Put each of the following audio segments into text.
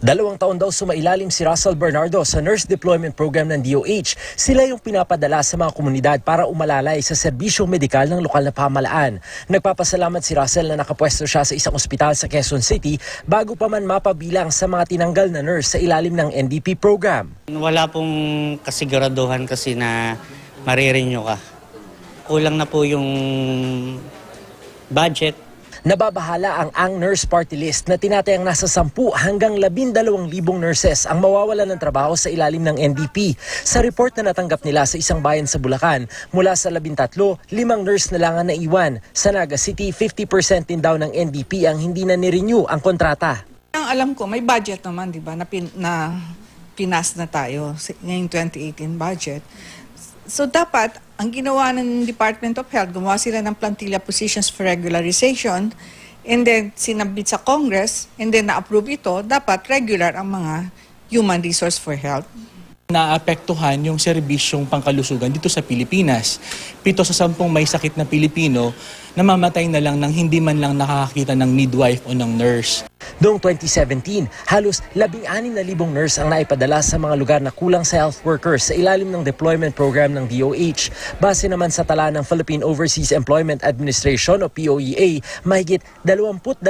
2 taon daw sumailalim si Russell Bernardo sa Nurse Deployment Program ng DOH. Sila yung pinapadala sa mga komunidad para umalalay sa serbisyong medikal ng lokal na pamahalaan. Nagpapasalamat si Russell na nakapwesto siya sa isang ospital sa Quezon City bago pa man mapabilang sa mga tinanggal na nurse sa ilalim ng NDP program. Wala pong kasiguraduhan kasi na marirenew ka. Kulang na po yung budget. Nababahala ang Nurse Party List na tinatayang nasa 10 hanggang 12,000 nurses ang mawawalan ng trabaho sa ilalim ng NDP. Sa report na natanggap nila sa isang bayan sa Bulacan, mula sa 13, 5 nurse na lang ang naiwan. Sa Naga City, 50% din daw ng NDP ang hindi na ni-renew ang kontrata. Ang alam ko, may budget naman, di ba, na pinas na tayo ngayong 2018 budget. So dapat, ang ginawa ng Department of Health, gumawa sila ng plantilla positions for regularization and then sinabit sa Congress and then na-approve ito, dapat regular ang mga human resource for health. Naapektuhan yung serbisyong pangkalusugan dito sa Pilipinas. 7 sa 10 may sakit na Pilipino namamatay na lang nang hindi man lang nakakakita ng midwife o ng nurse. Noong 2017, halos 16,000 nurse ang naipadala sa mga lugar na kulang sa health workers sa ilalim ng deployment program ng DOH. Base naman sa tala ng Philippine Overseas Employment Administration o POEA, mahigit 22,000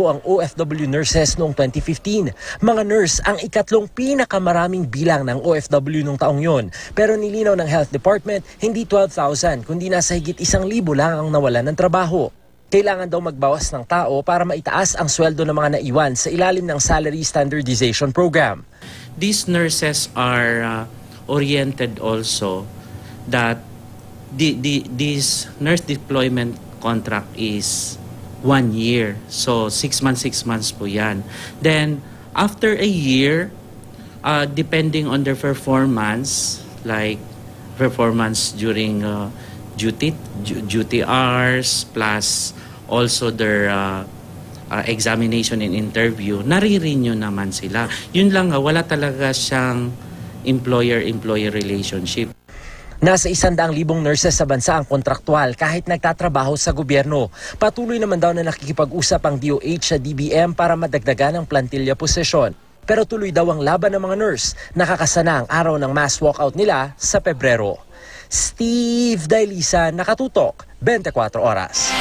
ang OFW nurses noong 2015. Mga nurse ang ikatlong pinakamaraming bilang ng OFW noong taong yon. Pero nilinaw ng Health Department, hindi 12,000 kundi nasa higit 1,000 lang ang nawalan ng trabaho. Kailangan daw magbawas ng tao para maitaas ang sweldo ng mga naiwan sa ilalim ng Salary Standardization Program. These nurses are oriented also that this nurse deployment contract is 1 year. So 6 months po yan. Then after a year, depending on their performance, like performance during duty hours plus also their examination and interview, nare-renew naman sila. Yun lang, wala talaga siyang employer-employee relationship. Nasa 100,000 nurses sa bansa ang kontraktual kahit nagtatrabaho sa gobyerno. Patuloy naman daw na nakikipag-usap ang DOH sa DBM para madagdagan ang plantilla posisyon. Pero tuloy daw ang laban ng mga nurse. Nakakasana ang araw ng mass walkout nila sa Pebrero. Steve Dailisa, Nakatutok, 24 Oras.